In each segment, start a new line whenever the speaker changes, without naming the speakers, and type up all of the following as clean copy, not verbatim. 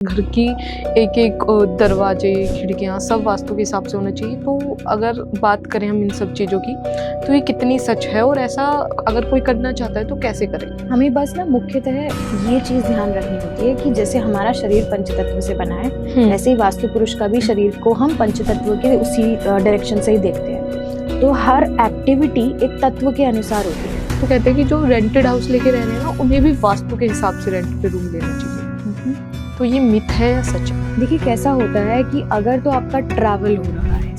घर की एक एक दरवाजे, खिड़कियाँ सब वास्तु के हिसाब से होना चाहिए। तो अगर बात करें हम इन सब चीज़ों की, तो ये कितनी सच है और ऐसा अगर कोई करना चाहता है तो कैसे करे?
हमें बस ना मुख्यतः ये चीज़ ध्यान रखनी होती है कि जैसे हमारा शरीर पंचतत्व से बना है, वैसे ही वास्तु पुरुष का भी शरीर को हम पंचतत्व के उसी डायरेक्शन से ही देखते हैं। तो हर एक्टिविटी एक तत्व के अनुसार होती है।
तो कहते हैं कि जो रेंटेड हाउस लेके रह रहे हैं ना, उन्हें भी वास्तु के हिसाब से रेंट पे रूम लेना चाहिए। तो ये मिथ है या सच है?
देखिए कैसा होता है कि अगर तो आपका ट्रैवल हो रहा है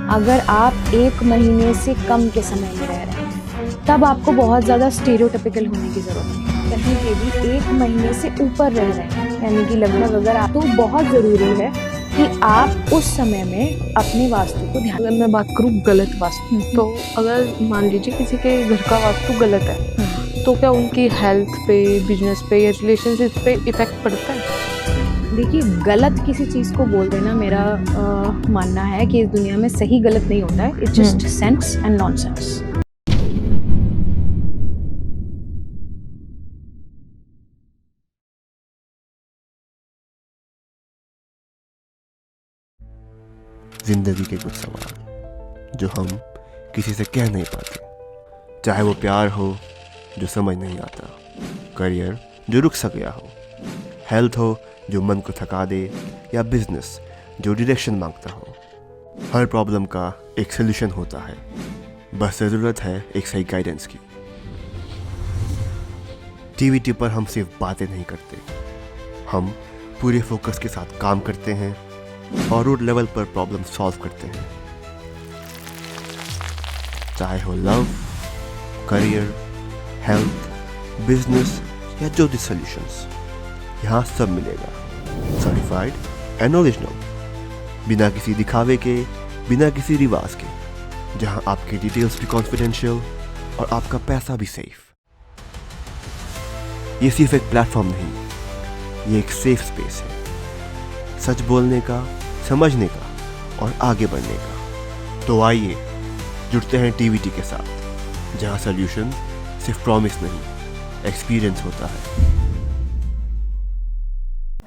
अगर आप 1 महीने से कम के समय में रह रहे हैं, तब आपको बहुत ज़्यादा स्टीरियोटिपिकल होने की ज़रूरत नहीं है। कहीं पे भी 1 महीने से ऊपर रह रहे हैं, यानी कि लगभग अगर आप, तो बहुत ज़रूरी है कि आप उस समय में अपनी वास्तु को ध्यान।
अगर मैं बात करूँ गलत वास्तु, तो अगर मान लीजिए किसी के घर का वास्तु गलत है, तो क्या उनकी हेल्थ पे, बिजनेस पे या रिलेशनशिप पे इफेक्ट पड़ता है?
देखिए गलत किसी चीज़ को बोल देना, मेरा मानना है कि इस दुनिया में सही गलत नहीं होता है। It's just sense and nonsense.
जिंदगी के कुछ सवाल जो हम किसी से कह नहीं पाते, चाहे वो प्यार हो जो समझ नहीं आता, करियर जो रुक सा गया हो, हेल्थ हो जो मन को थका दे, या बिजनेस जो डायरेक्शन मांगता हो। हर प्रॉब्लम का एक सोल्यूशन होता है, बस ज़रूरत है एक सही गाइडेंस की। टीवीटी पर हम सिर्फ बातें नहीं करते, हम पूरे फोकस के साथ काम करते हैं और रूट लेवल पर प्रॉब्लम सॉल्व करते हैं। चाहे हो लव, करियर, हेल्थ, बिजनेस या जो भी सॉल्यूशंस, यहाँ सब मिलेगा। सर्टिफाइड एंड ओरिजिनल, बिना किसी दिखावे के, बिना किसी रिवाज के, जहाँ आपके डिटेल्स भी कॉन्फिडेंशियल और आपका पैसा भी सेफ। ये सिर्फ एक प्लेटफॉर्म नहीं, ये एक सेफ स्पेस है, सच बोलने का, समझने का और आगे बढ़ने का। तो आइए जुड़ते हैं टीवीटी के साथ, जहां सॉल्यूशन सिर्फ प्रॉमिस नहीं, एक्सपीरियंस होता है।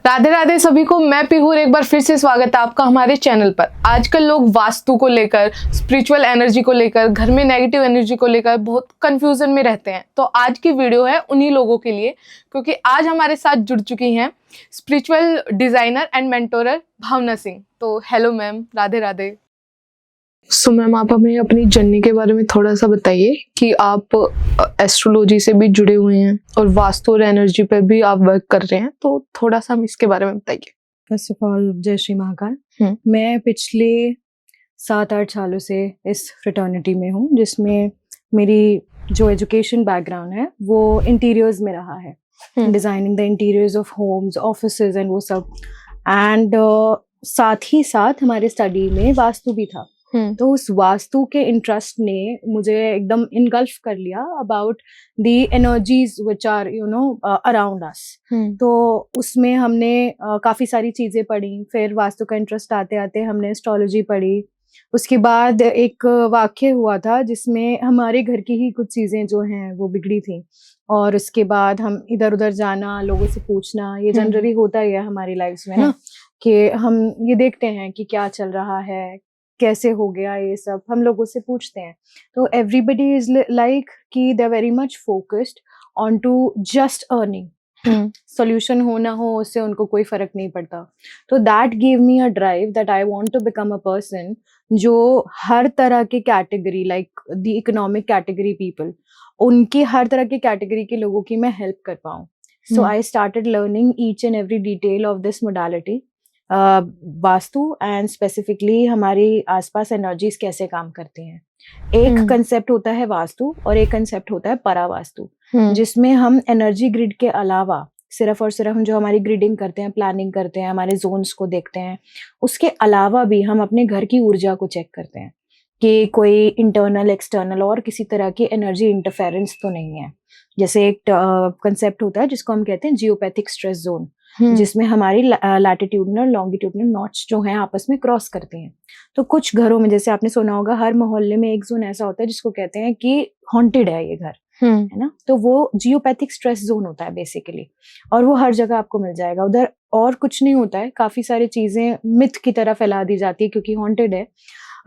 राधे राधे सभी को, मैं पीहूर एक बार फिर से स्वागत है आपका हमारे चैनल पर। आजकल लोग वास्तु को लेकर, स्पिरिचुअल एनर्जी को लेकर, घर में नेगेटिव एनर्जी को लेकर बहुत कंफ्यूजन में रहते हैं। तो आज की वीडियो है उन्हीं लोगों के लिए, क्योंकि आज हमारे साथ जुड़ चुकी हैं स्पिरिचुअल डिजाइनर एंड मेंटोरर भावना सिंह। तो hello ma'am, Radhe Radhe. So ma'am, आप हमें अपनी जर्नी के बारे में थोड़ा सा बताइए कि आप एस्ट्रोलॉजी से भी जुड़े हुए हैं और वास्तु और एनर्जी पर भी आप वर्क कर रहे हैं, तो थोड़ा सा हम इसके बारे में बताइए।
फर्स्ट ऑफ ऑल जय श्री महाकाल। मैं पिछले 7-8 सालों से इस फ्रेटर्निटी में हूँ, जिसमें मेरी जो एजुकेशन बैकग्राउंड है वो इंटीरियर्स में रहा है, designing the interiors of homes, offices and वो सब। एंड साथ ही साथ हमारे स्टडी में वास्तु भी था। तो उस वास्तु के इंटरेस्ट ने मुझे एकदम इनगल्फ कर लिया about the energies which are around us. तो उसमें हमने काफी सारी चीजें पढ़ी। फिर वास्तु का इंटरेस्ट आते आते हमने एस्ट्रोलॉजी पढ़ी। उसके बाद एक वाक्य हुआ था जिसमें हमारे घर की ही कुछ चीजें जो हैं वो बिगड़ी थी, और उसके बाद हम इधर उधर जाना, लोगों से पूछना, ये जनरली होता ही है हमारी लाइफ में ना, कि हम ये देखते हैं कि क्या चल रहा है, कैसे हो गया, ये सब हम लोगों से पूछते हैं। तो एवरीबडी इज लाइक कि they are very much focused on to just earning, solution हो ना हो उससे उनको कोई फर्क नहीं पड़ता। तो that give me a drive that I want to become a person जो हर तरह के category, like the economic category people, उनकी हर तरह के कैटेगरी के लोगों की मैं हेल्प कर पाऊँ। So I started learning each and every detail of this modality, vastu, and specifically हमारी आसपास एनर्जीज कैसे काम करती हैं। एक कंसेप्ट होता है वास्तु और एक कंसेप्ट होता है परावास्तु, जिसमें हम एनर्जी ग्रिड के अलावा सिर्फ और सिर्फ हम जो हमारी ग्रिडिंग करते हैं, प्लानिंग करते हैं, हमारे जोन्स को देखते हैं, उसके अलावा भी हम अपने घर की ऊर्जा को चेक करते हैं कि कोई इंटरनल, एक्सटर्नल और किसी तरह की एनर्जी इंटरफेरेंस तो नहीं है। जैसे एक कंसेप्ट होता है जिसको हम कहते हैं जियोपैथिक स्ट्रेस जोन, जिसमें हमारी लैटिट्यूडनल, लॉन्गिट्यूडनल नॉट्स जो हैं आपस में क्रॉस करती हैं। तो कुछ घरों में, जैसे आपने सुना होगा, हर मोहल्ले में एक जोन ऐसा होता है जिसको कहते हैं कि हॉन्टेड है ये घर, है ना। तो वो जियोपैथिक स्ट्रेस जोन होता है बेसिकली, और वो हर जगह आपको मिल जाएगा। उधर और कुछ नहीं होता है, काफी सारी चीजें मिथ की तरह फैला दी जाती है क्योंकि हॉन्टेड है,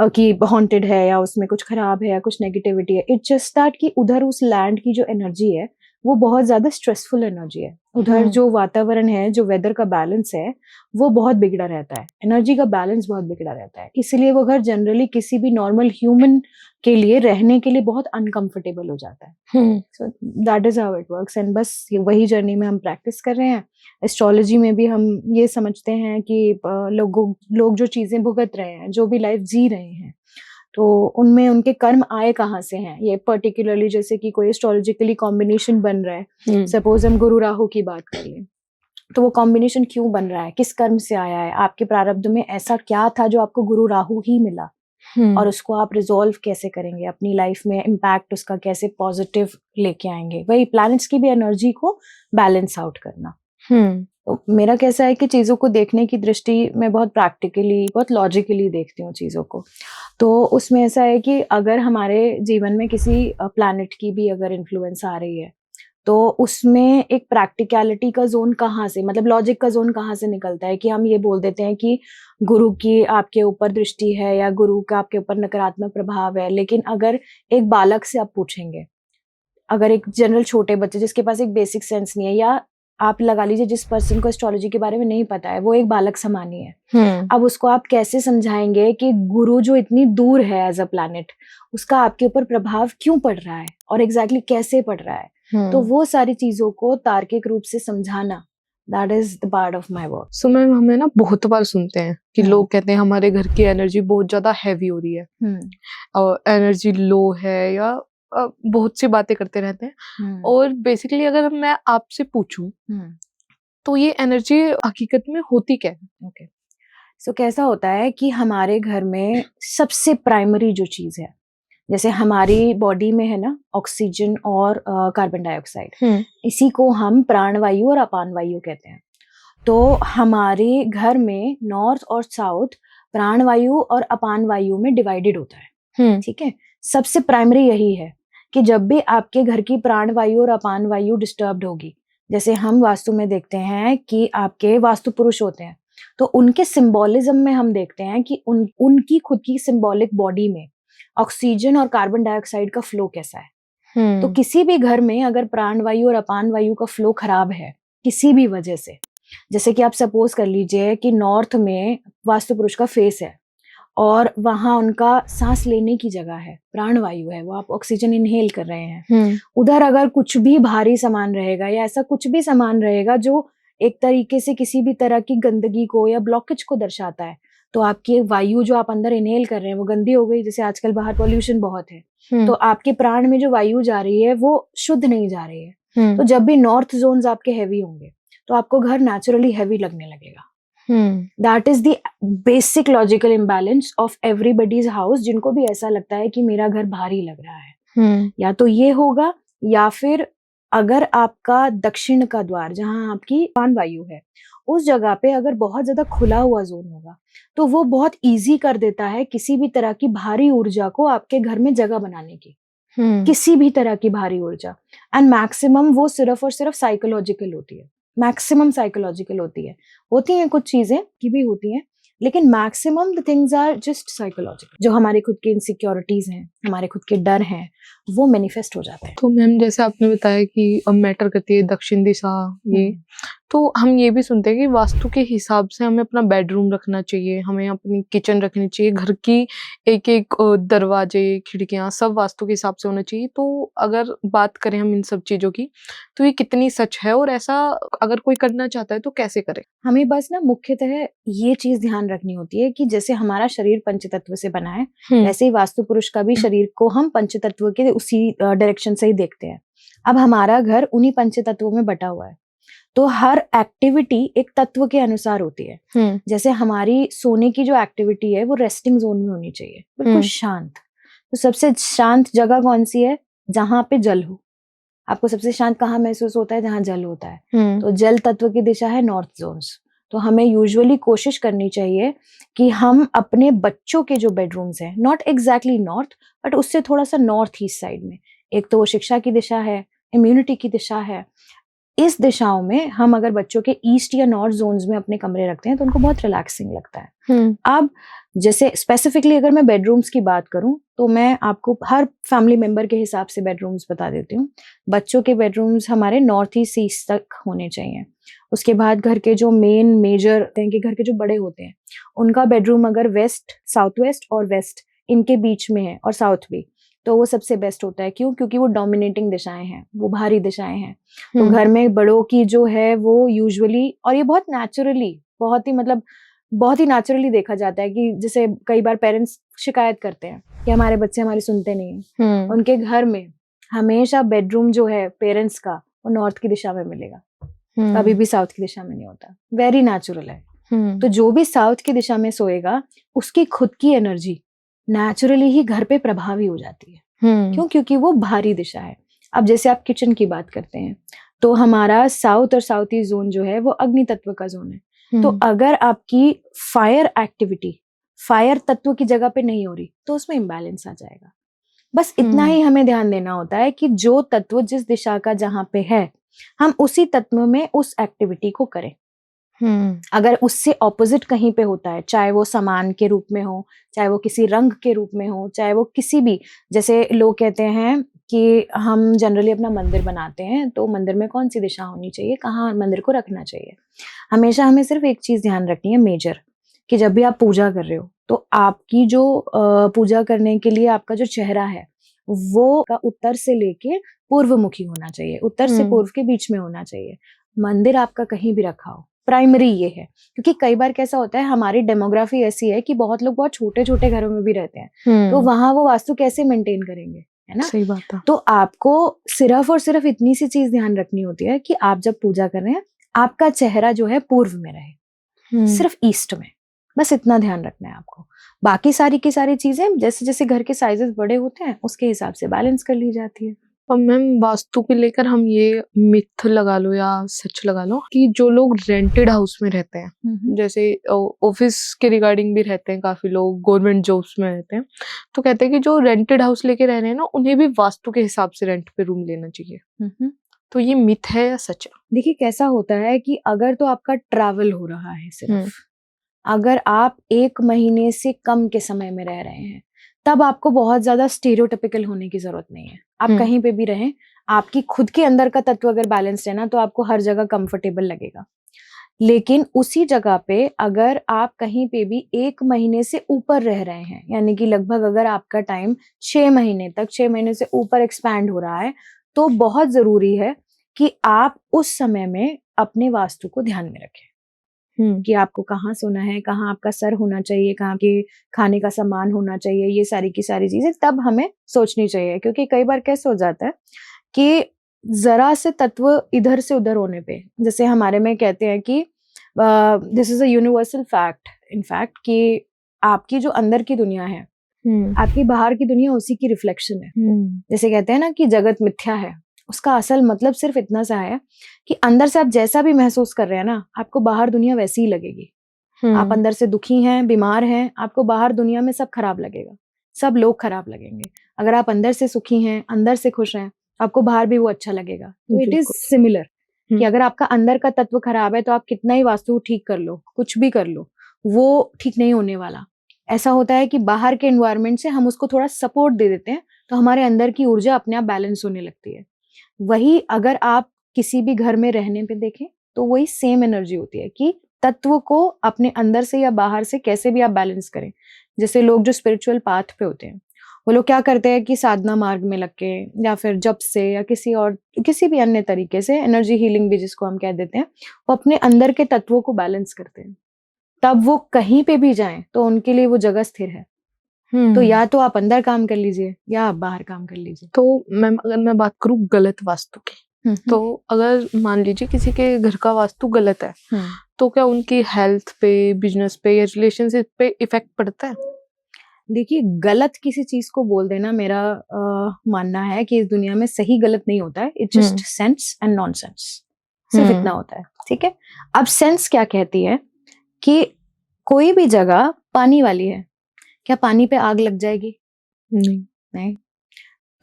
कि हॉन्टेड है या उसमें कुछ खराब है या कुछ नेगेटिविटी है। इट्स जस्ट दैट कि उधर उस लैंड की जो एनर्जी है वो बहुत ज्यादा स्ट्रेसफुल एनर्जी है। उधर जो वातावरण है, जो वेदर का बैलेंस है, वो बहुत बिगड़ा रहता है, एनर्जी का बैलेंस बहुत बिगड़ा रहता है। इसलिए वो घर जनरली किसी भी नॉर्मल ह्यूमन के लिए रहने के लिए बहुत अनकंफर्टेबल हो जाता है। So that is how it works. And बस वही जर्नी में हम प्रैक्टिस कर रहे हैं। एस्ट्रोलॉजी में भी हम ये समझते हैं कि लोग जो चीजें भुगत रहे हैं, जो भी लाइफ जी रहे हैं, तो उनमें उनके कर्म आए कहाँ से हैं। ये पर्टिकुलरली जैसे कि कोई एस्ट्रोलॉजिकली कॉम्बिनेशन बन रहा है, सपोज हम गुरु राहु की बात कर लें, तो वो कॉम्बिनेशन क्यों बन रहा है, किस कर्म से आया है, आपके प्रारब्ध में ऐसा क्या था जो आपको गुरु राहु ही मिला, और उसको आप रिजॉल्व कैसे करेंगे अपनी लाइफ में, इम्पैक्ट उसका कैसे पॉजिटिव लेके आएंगे। वही प्लैनेट्स की भी एनर्जी को बैलेंस आउट करना। तो मेरा कैसा है कि चीज़ों को देखने की दृष्टि मैं बहुत प्रैक्टिकली, बहुत लॉजिकली देखती हूँ चीज़ों को। तो उसमें ऐसा है कि अगर हमारे जीवन में किसी प्लैनेट की भी अगर इन्फ्लुएंस आ रही है, तो उसमें एक प्रैक्टिकलिटी का जोन कहाँ से, मतलब लॉजिक का जोन कहाँ से निकलता है कि हम ये बोल देते हैं कि गुरु की आपके ऊपर दृष्टि है या गुरु का आपके ऊपर नकारात्मक प्रभाव है। लेकिन अगर एक बालक से आप पूछेंगे, अगर एक जनरल छोटे बच्चे जिसके पास एक बेसिक सेंस नहीं है, या आप लगा लीजिए जिस पर्सन को एस्ट्रोलॉजी के बारे में नहीं पता है, वो एक बालक समान ही है, अब उसको आप कैसे समझाएंगे कि गुरु जो इतनी दूर है एज अ प्लैनेट, उसका आपके ऊपर प्रभाव क्यों पड़ रहा है और एग्जैक्टली कैसे पड़ रहा है। तो वो सारी चीजों को तार्किक रूप से समझाना, that is the part of my work.
So ma'am, हमें ना बहुत बार सुनते हैं कि लोग कहते हैं हमारे घर की एनर्जी बहुत ज्यादा हैवी हो रही है, और एनर्जी लो है, या बहुत सी बातें करते रहते हैं। और बेसिकली अगर मैं आपसे पूछूं तो ये एनर्जी हकीकत में होती क्या है?
ओके, सो कैसा होता है कि हमारे घर में सबसे प्राइमरी जो चीज है, जैसे हमारी बॉडी में है ना ऑक्सीजन और कार्बन डाइऑक्साइड, इसी को हम प्राणवायु और अपान वायु कहते हैं। तो हमारे घर में नॉर्थ और साउथ प्राणवायु और अपान वायु में डिवाइडेड होता है। ठीक है, सबसे प्राइमरी यही है कि जब भी आपके घर की प्राणवायु और अपान वायु डिस्टर्ब्ड होगी, जैसे हम वास्तु में देखते हैं कि आपके वास्तु पुरुष होते हैं, तो उनके सिंबोलिज्म में हम देखते हैं कि उनकी खुद की सिंबॉलिक बॉडी में ऑक्सीजन और कार्बन डाइऑक्साइड का फ्लो कैसा है। तो किसी भी घर में अगर प्राणवायु और अपान वायु का फ्लो खराब है किसी भी वजह से, जैसे कि आप सपोज कर लीजिए कि नॉर्थ में वास्तु पुरुष का फेस है और वहां उनका सांस लेने की जगह है, प्राणवायु है, वो आप ऑक्सीजन इनहेल कर रहे हैं, उधर अगर कुछ भी भारी सामान रहेगा या ऐसा कुछ भी सामान रहेगा जो एक तरीके से किसी भी तरह की गंदगी को या ब्लॉकेज को दर्शाता है, तो आपकी वायु जो आप अंदर इनहेल कर रहे हैं वो गंदी हो गई। जैसे आजकल बाहर पॉल्यूशन बहुत है, तो आपके प्राण में जो वायु जा रही है वो शुद्ध नहीं जा रही है। तो जब भी नॉर्थ जोन्स आपके हैवी होंगे तो आपको घर नेचुरली हैवी लगने लगेगा। That is the basic logical imbalance of everybody's house, जिनको भी ऐसा लगता है कि मेरा घर भारी लग रहा है। या तो ये होगा, या फिर अगर आपका दक्षिण का द्वार जहां आपकी अपान वायु है उस जगह पे अगर बहुत ज्यादा खुला हुआ जोन होगा, तो वो बहुत इजी कर देता है किसी भी तरह की भारी ऊर्जा को आपके घर में जगह बनाने की, किसी भी तरह की भारी ऊर्जा। एंड मैक्सिमम वो सिर्फ और सिर्फ साइकोलॉजिकल होती है, मैक्सिमम साइकोलॉजिकल होती हैं कुछ चीजें की भी होती हैं, लेकिन maximum the things are just psychological. जो हमारे खुद के इनसिक्योरिटीज हैं, हमारे खुद के डर हैं, वो मैनिफेस्ट हो जाते हैं।
तो मैम, जैसे आपने बताया कि मैटर करती है दक्षिण दिशा, ये तो हम ये भी सुनते हैं कि वास्तु के हिसाब से हमें अपना बेडरूम रखना चाहिए, हमें अपनी किचन रखनी चाहिए, घर की एक एक दरवाजे खिड़कियां सब वास्तु के हिसाब से होना चाहिए। तो अगर बात करें हम इन सब चीजों की, तो ये कितनी सच है, और ऐसा अगर कोई करना चाहता है तो कैसे करे?
हमें बस ना मुख्यतः ये चीज ध्यान रखनी होती है कि जैसे हमारा शरीर पंचतत्व से बना है, वैसे ही वास्तु पुरुष का भी शरीर को हम पंचतत्व के उसी डायरेक्शन से ही देखते हैं। अब हमारा घर उन्हीं पंचतत्वों में बटा हुआ है, तो हर एक्टिविटी एक तत्व के अनुसार होती है। जैसे हमारी सोने की जो एक्टिविटी है वो रेस्टिंग जोन में होनी चाहिए, बिल्कुल शांत। तो सबसे शांत जगह कौन सी है? जहां पे जल हो। आपको सबसे शांत कहाँ महसूस होता है? जहां जल होता है। तो जल तत्व की दिशा है नॉर्थ जोन्स। तो हमें यूजुअली कोशिश करनी चाहिए कि हम अपने बच्चों के जो बेडरूम्स हैं, नॉट एग्जैक्टली नॉर्थ बट उससे थोड़ा सा नॉर्थ ईस्ट साइड में, एक तो वो शिक्षा की दिशा है, इम्यूनिटी की दिशा है, इस दिशाओं में हम अगर बच्चों के ईस्ट या नॉर्थ जोन्स में अपने कमरे रखते हैं तो उनको बहुत रिलैक्सिंग लगता है। अब जैसे स्पेसिफिकली अगर मैं बेडरूम्स की बात करूं तो मैं आपको हर फैमिली मेंबर के हिसाब से बेडरूम्स बता देती हूँ। बच्चों के बेडरूम्स हमारे नॉर्थ ईस्ट तक होने चाहिए। उसके बाद घर के जो मेजर के घर के जो बड़े होते हैं उनका बेडरूम अगर वेस्ट, साउथ वेस्ट और वेस्ट इनके बीच में है और साउथ भी, तो वो सबसे बेस्ट होता है। क्यों? क्योंकि वो डोमिनेटिंग दिशाएं हैं, वो भारी दिशाएं हैं। तो घर में बड़ों की जो है वो यूजुअली, और ये बहुत नेचुरली, बहुत ही नेचुरली देखा जाता है कि जैसे कई बार पेरेंट्स शिकायत करते हैं कि हमारे बच्चे हमारी सुनते नहीं हैं। उनके घर में हमेशा बेडरूम जो है पेरेंट्स का वो नॉर्थ की दिशा में मिलेगा, कभी भी साउथ की दिशा में नहीं होता। वेरी नेचुरल है। तो जो भी साउथ की दिशा में सोएगा उसकी खुद की एनर्जी नेचुरली ही घर पे प्रभावी हो जाती है। क्यों? क्योंकि वो भारी दिशा है। अब जैसे आप किचन की बात करते हैं तो हमारा साउथ और साउथ ईस्ट जोन जो है वो अग्नि तत्व का जोन है। तो अगर आपकी फायर एक्टिविटी फायर तत्व की जगह पे नहीं हो रही तो उसमें इम्बैलेंस आ जाएगा। बस इतना ही हमें ध्यान देना होता है कि जो तत्व जिस दिशा का जहां पे है हम उसी तत्व में उस एक्टिविटी को करें। अगर उससे ऑपोजिट कहीं पे होता है, चाहे वो सामान के रूप में हो, चाहे वो किसी रंग के रूप में हो, चाहे वो किसी भी, जैसे लोग कहते हैं कि हम जनरली अपना मंदिर बनाते हैं तो मंदिर में कौन सी दिशा होनी चाहिए, कहाँ मंदिर को रखना चाहिए। हमेशा हमें सिर्फ एक चीज ध्यान रखनी है मेजर, कि जब भी आप पूजा कर रहे हो तो आपकी जो पूजा करने के लिए आपका जो चेहरा है वो का उत्तर से लेके पूर्वमुखी होना चाहिए, उत्तर से पूर्व के बीच में होना चाहिए। मंदिर आपका कहीं भी रखा हो, प्राइमरी ये है। क्योंकि कई बार कैसा होता है, हमारी डेमोग्राफी ऐसी है कि बहुत लोग बहुत छोटे छोटे घरों में भी रहते हैं, तो वहां वो वास्तु कैसे मेंटेन करेंगे, है ना?
सही बात है।
तो आपको सिर्फ और सिर्फ इतनी सी चीज ध्यान रखनी होती है कि आप जब पूजा कर रहे हैं आपका चेहरा जो है पूर्व में रहे, सिर्फ ईस्ट में। बस इतना ध्यान रखना है आपको। बाकी सारी की सारी चीजें जैसे जैसे घर के साइजेस बड़े होते हैं उसके हिसाब से बैलेंस कर ली जाती है।
और मैम वास्तु को लेकर हम ये मिथ लगा लो या सच लगा लो कि जो लोग रेंटेड हाउस में रहते हैं, जैसे ऑफिस के रिगार्डिंग भी रहते हैं, काफी लोग गवर्नमेंट जॉब्स में रहते हैं, तो कहते हैं कि जो रेंटेड हाउस लेके रह रहे हैं ना उन्हें भी वास्तु के हिसाब से रेंट पे रूम लेना चाहिए। तो ये मिथ है या सच है?
देखिए कैसा होता है कि अगर तो आपका ट्रैवल हो रहा है सिर्फ, अगर आप 1 महीने से कम के समय में रह रहे हैं तब आपको बहुत ज्यादा स्टीरियोटिपिकल होने की जरूरत नहीं है। आप कहीं पे भी रहें, आपकी खुद के अंदर का तत्व अगर बैलेंस है ना तो आपको हर जगह कंफर्टेबल लगेगा। लेकिन उसी जगह पे अगर आप कहीं पे भी 1 महीने से ऊपर रह रहे हैं, यानी कि लगभग अगर आपका टाइम 6 महीने तक, 6 महीने से ऊपर एक्सपैंड हो रहा है, तो बहुत जरूरी है कि आप उस समय में अपने वास्तु को ध्यान में रखें कि आपको कहाँ सोना है, कहाँ आपका सर होना चाहिए, कहाँ के खाने का सामान होना चाहिए, ये सारी की सारी चीजें तब हमें सोचनी चाहिए। क्योंकि कई बार कैसे हो जाता है कि जरा से तत्व इधर से उधर होने पे, जैसे हमारे में कहते हैं कि this is a universal fact in fact, कि आपकी जो अंदर की दुनिया है, आपकी बाहर की दुनिया उसी की रिफ्लेक्शन है। जैसे कहते हैं ना कि जगत मिथ्या है, उसका असल मतलब सिर्फ इतना सा है कि अंदर से आप जैसा भी महसूस कर रहे हैं ना, आपको बाहर दुनिया वैसी ही लगेगी। आप अंदर से दुखी हैं, बीमार हैं, आपको बाहर दुनिया में सब खराब लगेगा, सब लोग खराब लगेंगे। अगर आप अंदर से सुखी हैं, अंदर से खुश हैं, आपको बाहर भी वो अच्छा लगेगा। तो इट इज सिमिलर कि अगर आपका अंदर का तत्व खराब है तो आप कितना ही वास्तु ठीक कर लो, कुछ भी कर लो, वो ठीक नहीं होने वाला। ऐसा होता है कि बाहर के एनवायरनमेंट से हम उसको थोड़ा सपोर्ट दे देते हैं तो हमारे अंदर की ऊर्जा अपने आप बैलेंस होने लगती है। वही अगर आप किसी भी घर में रहने पे देखें तो वही सेम एनर्जी होती है कि तत्व को अपने अंदर से या बाहर से कैसे भी आप बैलेंस करें। जैसे लोग जो स्पिरिचुअल पाथ पे होते हैं वो लोग क्या करते हैं कि साधना मार्ग में लग के या फिर जप से या किसी भी अन्य तरीके से, एनर्जी हीलिंग भी जिसको हम कह देते हैं, वो अपने अंदर के तत्वों को बैलेंस करते हैं। तब वो कहीं पे भी जाएं तो उनके लिए वो जगह स्थिर है। तो या तो आप अंदर काम कर लीजिए या आप बाहर काम कर लीजिए।
तो मैम अगर मैं बात करूँ गलत वास्तु की, तो अगर मान लीजिए किसी के घर का वास्तु गलत है, तो क्या उनकी हेल्थ पे, बिजनेस पे या रिलेशनशिप पे इफेक्ट पड़ता है?
देखिए गलत किसी चीज को बोल देना, मेरा मानना है कि इस दुनिया में सही गलत नहीं होता है, it just sense and nonsense, सिर्फ इतना होता है। ठीक है, अब सेंस क्या कहती है कि कोई भी जगह पानी वाली है, क्या पानी पे आग लग जाएगी? नहीं।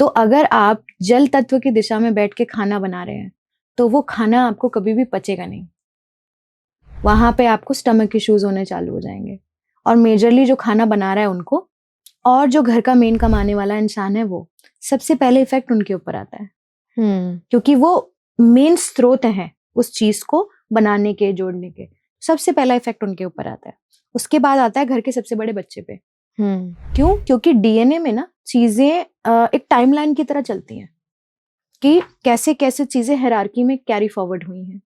तो अगर आप जल तत्व की दिशा में बैठ के खाना बना रहे हैं तो वो खाना आपको कभी भी पचेगा नहीं। वहां पे आपको स्टमक इश्यूज होने चालू हो जाएंगे। और मेजरली जो खाना बना रहा है उनको, और जो घर का मेन कमाने वाला इंसान है, वो सबसे पहले इफेक्ट उनके ऊपर आता है, क्योंकि वो मेन स्रोत है उस चीज को बनाने के, जोड़ने के। सबसे पहला इफेक्ट उनके ऊपर आता है। उसके बाद आता है घर के सबसे बड़े बच्चे पे। क्यों? क्योंकि डीएनए में ना चीजें एक टाइमलाइन की तरह चलती हैं कि कैसे कैसे चीजें हायरार्की में कैरी फॉरवर्ड हुई हैं,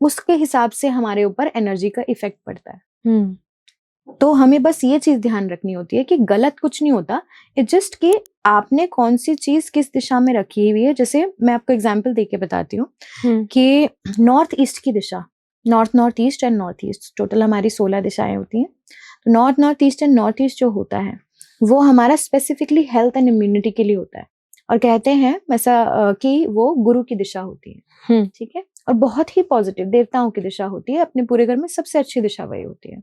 उसके हिसाब से हमारे ऊपर एनर्जी का इफेक्ट पड़ता है। तो हमें बस ये चीज ध्यान रखनी होती है कि गलत कुछ नहीं होता, इट्स जस्ट कि आपने कौन सी चीज किस दिशा में रखी हुई है। जैसे मैं आपको एग्जांपल देके बताती हूँ कि नॉर्थ ईस्ट की दिशा, north east and north east, total हमारी 16 दिशाएं होती हैं। तो north east and north east जो होता है वो हमारा स्पेसिफिकली हेल्थ एंड इम्यूनिटी के लिए होता है। और कहते हैं वैसा कि वो गुरु की दिशा होती है, ठीक है, और बहुत ही पॉजिटिव देवताओं की दिशा होती है। अपने पूरे घर में सबसे अच्छी दिशा वही होती है।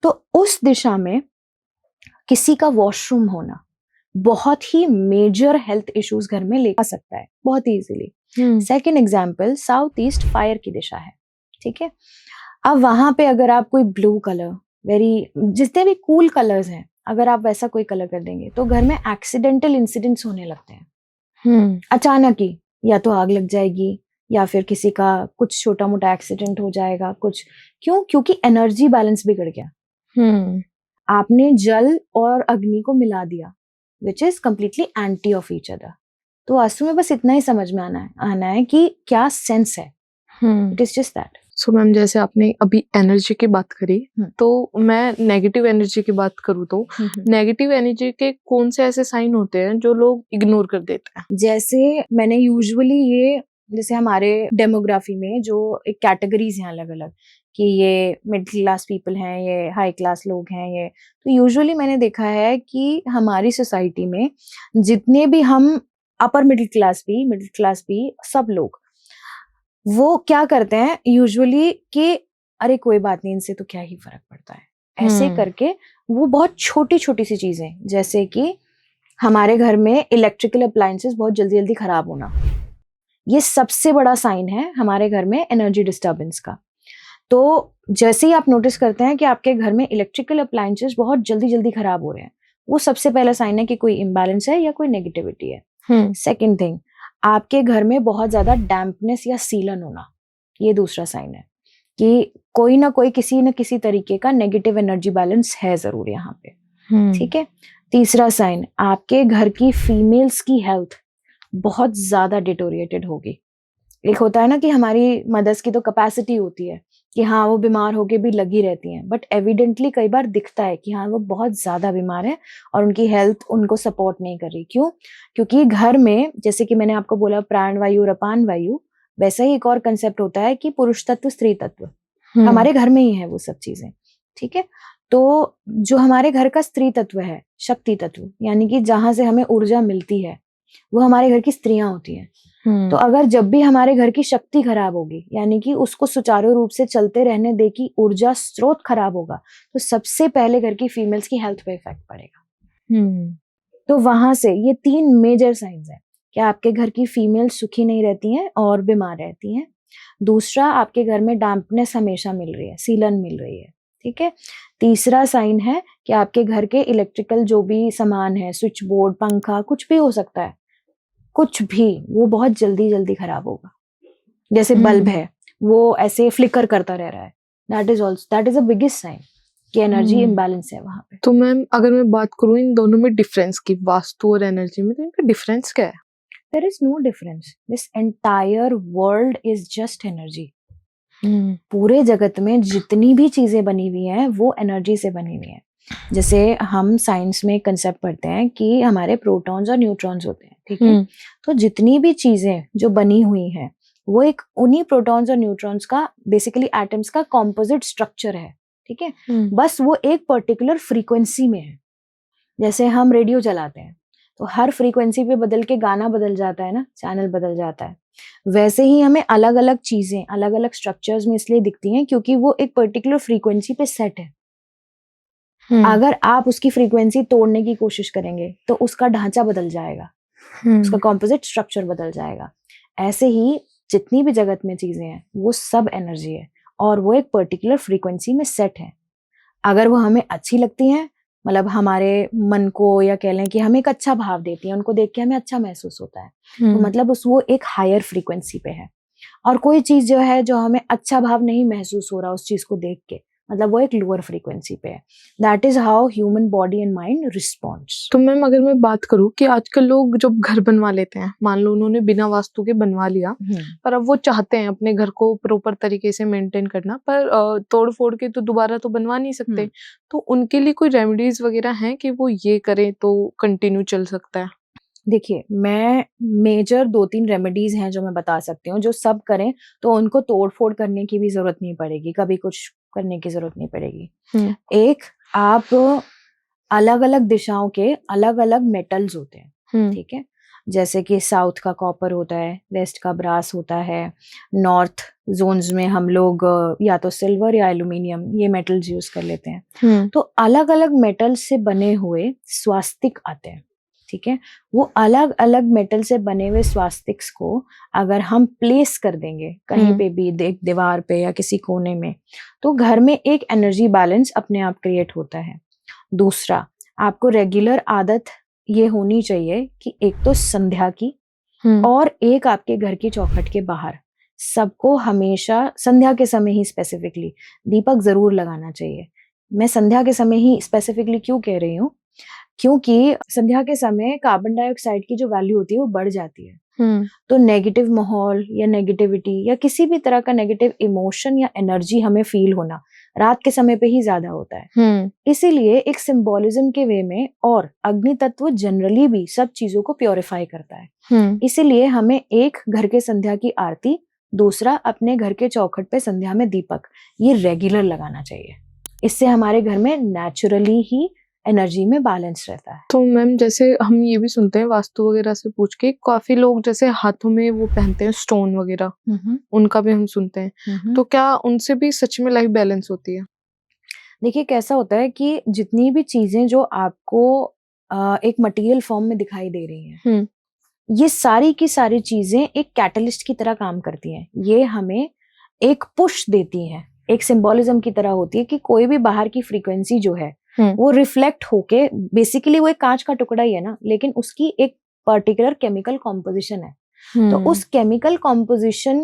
तो उस दिशा में किसी का वॉशरूम होना बहुत ही मेजर हेल्थ इश्यूज घर में ले आ सकता है, बहुत easily. Second example, south east fire की दिशा है, ठीक है। अब वहां पे अगर आप कोई ब्लू कलर, जितने भी कूल कलर्स हैं, अगर आप वैसा कोई कलर कर देंगे तो घर में एक्सीडेंटल इंसिडेंट्स होने लगते हैं। अचानक ही या तो आग लग जाएगी या फिर किसी का कुछ छोटा मोटा एक्सीडेंट हो जाएगा कुछ। क्यों? क्योंकि एनर्जी बैलेंस बिगड़ गया। आपने जल और अग्नि को मिला दिया, which is completely anti of each other. तो वास्तु में बस इतना ही समझ में आना है कि क्या सेंस है। It is just that.
So ma'am, जैसे आपने अभी एनर्जी की बात करी, तो मैं नेगेटिव एनर्जी की बात करूँ तो नेगेटिव एनर्जी के कौन से ऐसे साइन होते हैं जो लोग इग्नोर कर देते हैं?
जैसे मैंने यूजुअली ये, जैसे हमारे डेमोग्राफी में जो एक कैटेगरीज हैं अलग अलग, कि ये मिडिल क्लास पीपल हैं, ये हाई क्लास लोग हैं, ये तो यूजुअली मैंने देखा है कि हमारी सोसाइटी में जितने भी हम अपर मिडिल क्लास भी सब लोग वो क्या करते हैं यूजुअली कि अरे कोई बात नहीं, इनसे तो क्या ही फर्क पड़ता है, ऐसे करके वो बहुत छोटी छोटी सी चीजें, जैसे कि हमारे घर में इलेक्ट्रिकल अप्लायंसेस बहुत जल्दी जल्दी खराब होना, ये सबसे बड़ा साइन है हमारे घर में एनर्जी डिस्टर्बेंस का। तो जैसे ही आप नोटिस करते हैं कि आपके घर में इलेक्ट्रिकल अप्लायंसेस बहुत जल्दी जल्दी खराब हो रहे हैं, वो सबसे पहला साइन है कि कोई इम्बैलेंस है या कोई नेगेटिविटी है। सेकेंड थिंग, आपके घर में बहुत ज्यादा डैम्पनेस या सीलन होना, ये दूसरा साइन है कि कोई ना कोई किसी न किसी तरीके का नेगेटिव एनर्जी बैलेंस है जरूर यहाँ पे, ठीक है। तीसरा साइन, आपके घर की फीमेल्स की हेल्थ बहुत ज्यादा डिटोरिएटेड होगी। एक होता है ना कि हमारी मदर्स की तो कैपेसिटी होती है कि हाँ वो बीमार होके भी लगी रहती हैं, बट एविडेंटली कई बार दिखता है कि हाँ वो बहुत ज्यादा बीमार है और उनकी हेल्थ उनको सपोर्ट नहीं कर रही। क्यों? क्योंकि घर में, जैसे कि मैंने आपको बोला प्राण वायु और अपान वायु, वैसा ही एक और कंसेप्ट होता है कि पुरुष तत्व स्त्री तत्व, हमारे घर में ही है वो सब चीजें, ठीक है। तो जो हमारे घर का स्त्री तत्व है, शक्ति तत्व, यानी कि जहां से हमें ऊर्जा मिलती है, वो हमारे घर की स्त्रियां होती हैं। तो अगर जब भी हमारे घर की शक्ति खराब होगी, यानी कि उसको सुचारू रूप से चलते रहने दे की ऊर्जा स्रोत खराब होगा, तो सबसे पहले घर की फीमेल्स की हेल्थ पे इफेक्ट पड़ेगा। तो वहां से ये 3 मेजर साइंस हैं कि आपके घर की फीमेल्स सुखी नहीं रहती हैं और बीमार रहती हैं। दूसरा, आपके घर में डैम्पनेस हमेशा मिल रही है, सीलन मिल रही है, ठीक है। तीसरा साइन है कि आपके घर के इलेक्ट्रिकल जो भी सामान है, स्विच बोर्ड, पंखा, कुछ भी हो सकता है, कुछ भी, वो बहुत जल्दी जल्दी खराब होगा। जैसे बल्ब है, वो ऐसे फ्लिकर करता रह रहा है, that is a biggest sign कि एनर्जी इम्बैलेंस है वहां पे।
तो मैम, अगर मैं बात करूं इन दोनों में डिफरेंस की, वास्तु और एनर्जी में, तो इनका डिफरेंस क्या है?
There is no difference. This entire world is just energy. पूरे जगत में जितनी भी चीजें बनी हुई हैं वो एनर्जी से बनी हुई हैं। जैसे हम साइंस में कंसेप्ट पढ़ते हैं कि हमारे प्रोटॉन्स और न्यूट्रॉन्स होते हैं, ठीक है। तो जितनी भी चीजें जो बनी हुई हैं वो एक उन्हीं प्रोटॉन्स और न्यूट्रॉन्स का, बेसिकली एटम्स का कॉम्पोजिट स्ट्रक्चर है, ठीक है। बस वो एक पर्टिकुलर फ्रीक्वेंसी में है। जैसे हम रेडियो चलाते हैं तो हर फ्रीक्वेंसी पे बदल के गाना बदल जाता है ना, चैनल बदल जाता है। वैसे ही हमें अलग अलग चीजें अलग अलग स्ट्रक्चर्स में इसलिए दिखती हैं क्योंकि वो एक पर्टिकुलर फ्रीक्वेंसी पे सेट है। अगर आप उसकी फ्रीक्वेंसी तोड़ने की कोशिश करेंगे तो उसका ढांचा बदल जाएगा, उसका कॉम्पोजिट स्ट्रक्चर बदल जाएगा। ऐसे ही जितनी भी जगत में चीजें हैं वो सब एनर्जी है और वो एक पर्टिकुलर फ्रीक्वेंसी में सेट है। अगर वो हमें अच्छी लगती हैं, मतलब हमारे मन को या कह लें कि हमें एक अच्छा भाव देती हैं, उनको देख के हमें अच्छा महसूस होता है, तो मतलब उस वो एक हायर फ्रीक्वेंसी पे है। और कोई चीज जो है जो हमें अच्छा भाव नहीं महसूस हो रहा उस चीज को देख के, मतलब वो एक लोअर फ्रीक्वेंसी पे है। That is how human body and mind responds.
तो मैम अगर मैं बात करूँ कि आजकल लोग जब घर बनवा लेते हैं, मान लो उन्होंने बिना वास्तु के बनवा लिया, पर अब वो चाहते हैं अपने घर को प्रॉपर तरीके से मेंटेन करना, पर तोड़ फोड़ के तो दोबारा तो बनवा नहीं सकते, तो उनके लिए कोई रेमेडीज वगैरह हैं कि वो ये करें तो कंटिन्यू चल सकता है?
देखिए, मैं मेजर 2-3 रेमेडीज हैं जो मैं बता सकती हूँ, जो सब करें तो उनको तोड़-फोड़ करने की भी ज़रूरत नहीं पड़ेगी, कभी कुछ करने की ज़रूरत नहीं पड़ेगी। एक, आप अलग-अलग दिशाओं के अलग-अलग मेटल्स होते हैं, ठीक है? जैसे कि साउथ का कॉपर होता है, वेस्ट का ब्रास होता है, नॉर्थ ज़ोन्स में हम लोग या तो सिल्वर या एल्यूमीनियम ये मेटल्स यूज़ कर लेते हैं। तो अलग-अलग मेटल्स से बने हुए स्वास्तिक आते हैं, ठीक है? वो अलग-अलग मेटल से बने हुए स्वास्तिक्स को अगर हम प्लेस कर देंगे कहीं पे भी, एक दीवार पे या किसी कोने में, तो घर में एक एनर्जी बैलेंस अपने आप क्रिएट होता है। दूसरा, आपको रेगुलर आदत ये होनी चाहिए कि एक तो संध्या की और एक आपके घर की चौखट के बाहर सबको हमेशा संध्या के समय ही स्पेसिफिकली दीपक जरूर लगाना चाहिए। मैं संध्या के समय ही स्पेसिफिकली क्यों कह रही हूँ, क्योंकि संध्या के समय कार्बन डाइऑक्साइड की जो वैल्यू होती है वो बढ़ जाती है। तो नेगेटिव माहौल या नेगेटिविटी या किसी भी तरह का नेगेटिव इमोशन या एनर्जी हमें फील होना रात के समय पे ही ज्यादा होता है। इसीलिए एक सिंबोलिज्म के वे में, और अग्नि तत्व जनरली भी सब चीजों को प्योरीफाई करता है, इसीलिए हमें एक घर के संध्या की आरती, दूसरा अपने घर के चौखट पे संध्या में दीपक, ये रेगुलर लगाना चाहिए। इससे हमारे घर में नेचुरली ही एनर्जी में बैलेंस रहता है।
तो मैम जैसे हम ये भी सुनते हैं वास्तु वगैरह से पूछ के, काफी लोग जैसे हाथों में वो पहनते हैं स्टोन वगैरह, उनका भी हम सुनते हैं, तो क्या उनसे भी सच में लाइफ बैलेंस होती है?
देखिए, कैसा होता है कि जितनी भी चीजें जो आपको एक मटेरियल फॉर्म में दिखाई दे रही हैं, ये सारी की सारी चीजें एक कैटलिस्ट की तरह काम करती हैं। ये हमें एक पुश देती हैं, एक सिंबोलिज्म की तरह होती है कि कोई भी बाहर की फ्रीक्वेंसी जो है वो रिफ्लेक्ट होके, बेसिकली वो एक कांच का टुकड़ा ही है ना, लेकिन उसकी एक पर्टिकुलर केमिकल कॉम्पोजिशन है। तो उस केमिकल कॉम्पोजिशन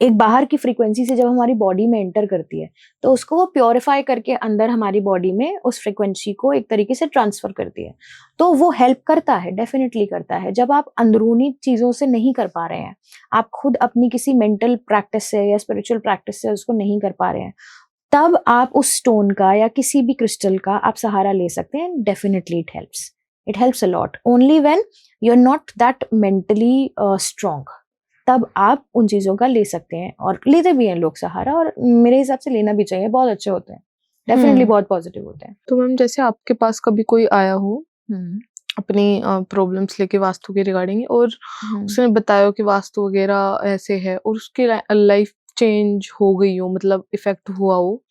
एक बाहर की फ्रीक्वेंसी से जब हमारी बॉडी में एंटर करती है, तो उसको वो प्योरीफाई करके अंदर हमारी बॉडी में उस फ्रीक्वेंसी को एक तरीके से ट्रांसफर करती है। तो वो हेल्प करता है, डेफिनेटली करता है। जब आप अंदरूनी चीजों से नहीं कर पा रहे हैं, आप खुद अपनी किसी मेंटल प्रैक्टिस से या स्पिरिचुअल प्रैक्टिस से उसको नहीं कर पा रहे हैं, तब आप उस स्टोन का या किसी भी क्रिस्टल का आप सहारा ले सकते हैं। Definitely it helps a lot. Only when you are not that mentally strong, तब आप उन चीजों का ले सकते हैं, और लेते भी हैं लोग सहारा, और मेरे हिसाब से लेना भी चाहिए, बहुत अच्छे होते हैं, डेफिनेटली बहुत पॉजिटिव होते हैं।
तो मैम जैसे आपके पास कभी कोई आया हो अपनी प्रॉब्लम्स लेके वास्तु के रिगार्डिंग, और उसने बताया कि वास्तु वगैरह ऐसे है, और उसकी लाइफ चेंज हो गई हो, मतलब इफेक्ट हुआ हो,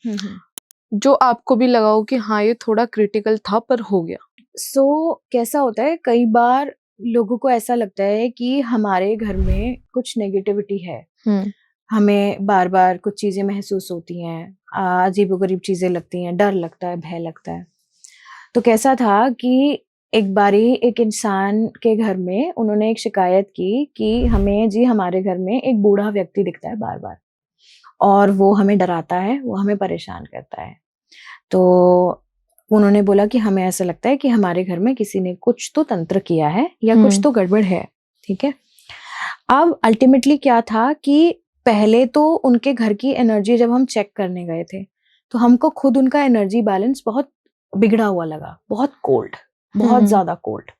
जो आपको भी लगा हो कि हाँ ये थोड़ा क्रिटिकल था पर हो गया?
कैसा होता है, कई बार लोगों को ऐसा लगता है कि हमारे घर में कुछ नेगेटिविटी है, हमें बार बार कुछ चीजें महसूस होती हैं, अजीबोगरीब चीजें लगती हैं, डर लगता है, भय लगता है। तो कैसा था कि एक बारी एक इंसान के घर में उन्होंने एक शिकायत की कि हमारे घर में एक बूढ़ा व्यक्ति दिखता है बार बार, और वो हमें डराता है, वो हमें परेशान करता है। तो उन्होंने बोला कि हमें ऐसा लगता है कि हमारे घर में किसी ने कुछ तो तंत्र किया है या कुछ तो गड़बड़ है, ठीक है। अब अल्टीमेटली क्या था कि पहले तो उनके घर की एनर्जी जब हम चेक करने गए थे, तो हमको खुद उनका एनर्जी बैलेंस बहुत बिगड़ा हुआ लगा, बहुत कोल्ड, बहुत ज्यादा कोल्ड,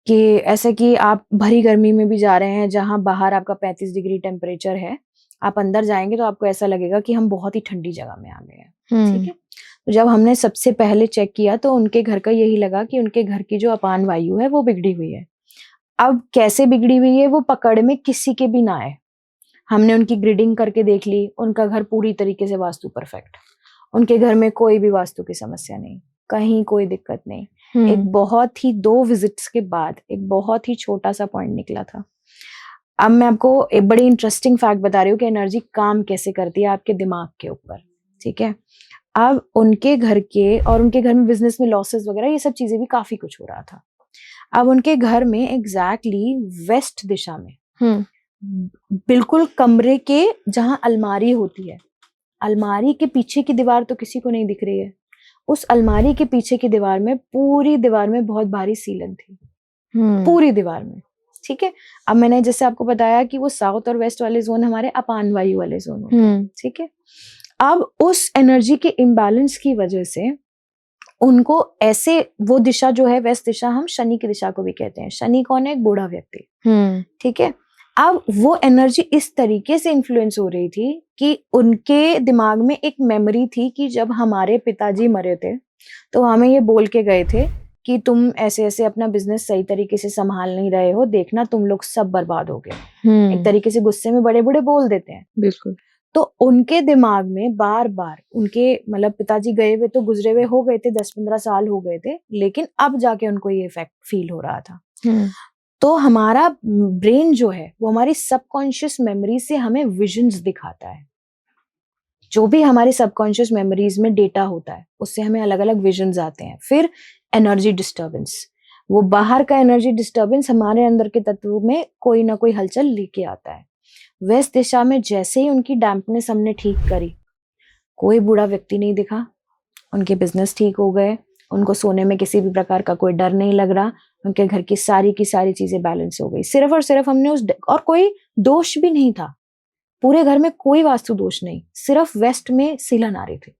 कि ऐसे कि आप भरी गर्मी में भी जा रहे हैं, जहां बाहर आपका 35 डिग्री टेम्परेचर है, आप अंदर जाएंगे तो आपको ऐसा लगेगा कि हम बहुत ही ठंडी जगह में आ गए हैं, ठीक है। तो जब हमने सबसे पहले चेक किया तो उनके घर का यही लगा कि उनके घर की जो अपान वायु है वो बिगड़ी हुई है। अब कैसे बिगड़ी हुई है वो पकड़ में किसी के भी ना आए। हमने उनकी ग्रिडिंग करके देख ली, उनका घर पूरी तरीके से वास्तु परफेक्ट, उनके घर में कोई भी वास्तु की समस्या नहीं, कहीं कोई दिक्कत नहीं। एक बहुत ही 2 विजिट्स के बाद एक बहुत ही छोटा सा पॉइंट निकला था। अब मैं आपको एक बड़ी इंटरेस्टिंग फैक्ट बता रही हूँ कि एनर्जी काम कैसे करती है आपके दिमाग के ऊपर, ठीक है। अब उनके घर के और उनके घर में बिजनेस में लॉसेस वगैरह ये सब चीजें भी काफी कुछ हो रहा था। अब उनके घर में एग्जैक्टली वेस्ट दिशा में बिल्कुल कमरे के जहां अलमारी होती है, अलमारी के पीछे की दीवार तो किसी को नहीं दिख रही है, उस अलमारी के पीछे की दीवार में, पूरी दीवार में बहुत भारी सीलन थी, पूरी दीवार में, ठीक है। अब मैंने जैसे आपको बताया कि वो साउथ और वेस्ट वाले जोन हमारे अपान वायु वाले जोन होते हैं, ठीक है। अब उस एनर्जी के इम्बैलेंस की वजह से उनको ऐसे, वो दिशा जो है वेस्ट दिशा, हम शनि की दिशा को भी कहते हैं। शनि कौन है? एक बूढ़ा व्यक्ति, ठीक है। अब वो एनर्जी इस तरीके से इन्फ्लुएंस हो रही थी कि उनके दिमाग में एक मेमोरी थी कि जब हमारे पिताजी मरे थे तो हमें ये बोल के गए थे कि तुम ऐसे ऐसे अपना बिजनेस सही तरीके से संभाल नहीं रहे हो, देखना तुम लोग सब बर्बाद हो गए। एक तरीके से गुस्से में बड़े बूढ़े बोल देते हैं।
बिल्कुल।
तो उनके दिमाग में बार बार उनके, मतलब पिताजी गए हुए तो गुजरे हुए हो गए थे, 10-15 साल हो गए थे, लेकिन अब जाके उनको ये इफेक्ट फील हो रहा था। तो हमारा ब्रेन जो है वो हमारी सबकॉन्शियस मेमोरी से हमें विजन्स दिखाता है। जो भी हमारी सबकॉन्शियस मेमोरीज में डेटा होता है उससे हमें अलग अलग विजन्स आते हैं। फिर एनर्जी डिस्टर्बेंस, वो बाहर का एनर्जी डिस्टर्बेंस हमारे अंदर के तत्व में कोई ना कोई हलचल लेके आता है। वेस्ट दिशा में जैसे ही उनकी डैम्पनेस हमने ठीक करी, कोई बूढ़ा व्यक्ति नहीं दिखा, उनके बिजनेस ठीक हो गए, उनको सोने में किसी भी प्रकार का कोई डर नहीं लग रहा, उनके घर की सारी चीजें बैलेंस हो गई। सिर्फ और सिर्फ हमने और कोई दोष भी नहीं था, पूरे घर में कोई वास्तु दोष नहीं, सिर्फ वेस्ट में सीलन आ रही थी,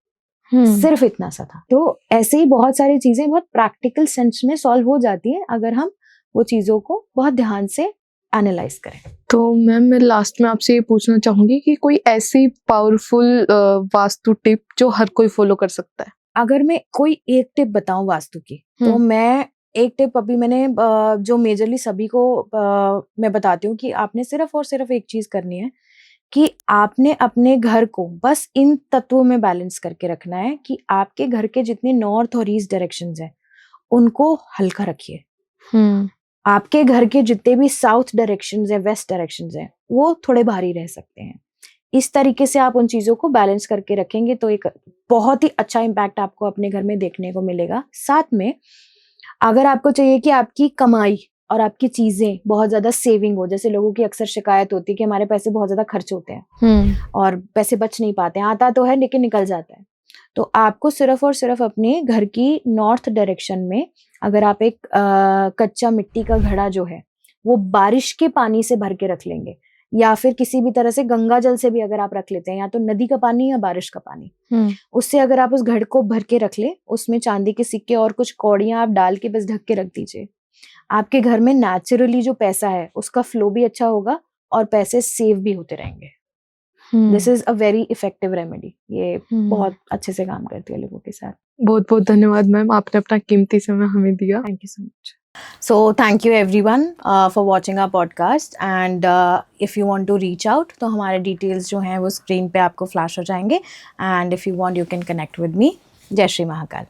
सिर्फ इतना सा था। तो ऐसे ही बहुत सारी चीजें बहुत प्रैक्टिकल सेंस में सॉल्व हो जाती है अगर हम वो चीजों को बहुत ध्यान से एनालाइज करें।
तो मैम मैं लास्ट में आपसे ये पूछना चाहूंगी कि कोई ऐसी पावरफुल वास्तु टिप जो हर कोई फॉलो कर सकता है?
अगर मैं कोई एक टिप बताऊं वास्तु की, तो मैं एक टिप अभी मैंने जो मेजरली सभी को मैं बताती हूँ कि आपने सिर्फ और सिर्फ एक चीज करनी है कि आपने अपने घर को बस इन तत्वों में बैलेंस करके रखना है कि आपके घर के जितने नॉर्थ और ईस्ट डायरेक्शंस हैं उनको हल्का रखिए। आपके घर के जितने भी साउथ डायरेक्शंस हैं, वेस्ट डायरेक्शंस हैं, वो थोड़े भारी रह सकते हैं। इस तरीके से आप उन चीजों को बैलेंस करके रखेंगे तो एक बहुत ही अच्छा इम्पैक्ट आपको अपने घर में देखने को मिलेगा। साथ में अगर आपको चाहिए कि आपकी कमाई और आपकी चीजें बहुत ज्यादा सेविंग हो, जैसे लोगों की अक्सर शिकायत होती है कि हमारे पैसे बहुत ज्यादा खर्च होते हैं और पैसे बच नहीं पाते हैं, आता तो है लेकिन निकल जाता है, तो आपको सिर्फ और सिर्फ अपने घर की नॉर्थ डायरेक्शन में अगर आप एक कच्चा मिट्टी का घड़ा जो है वो बारिश के पानी से भर के रख लेंगे, या फिर किसी भी तरह से गंगा जल से भी अगर आप रख लेते हैं, या तो नदी का पानी या बारिश का पानी, उससे अगर आप उस घड़ को भर के रख ले, उसमें चांदी के सिक्के और कुछ कौड़ियां आप डाल के बस ढक के रख दीजिए, आपके घर में नेचुरली जो पैसा है उसका फ्लो भी अच्छा होगा और पैसे सेव भी होते रहेंगे। This is a very effective remedy, ये बहुत अच्छे से काम करती है लोगों के साथ।
बहुत बहुत धन्यवाद मैम, आपने अपना कीमती समय हमें दिया।
Thank you so much. So thank you everyone for watching our podcast, and if you want to reach out तो हमारे details जो हैं वो screen पे आपको flash हो जाएंगे, and if you want you can connect with me। जय श्री महाकाल।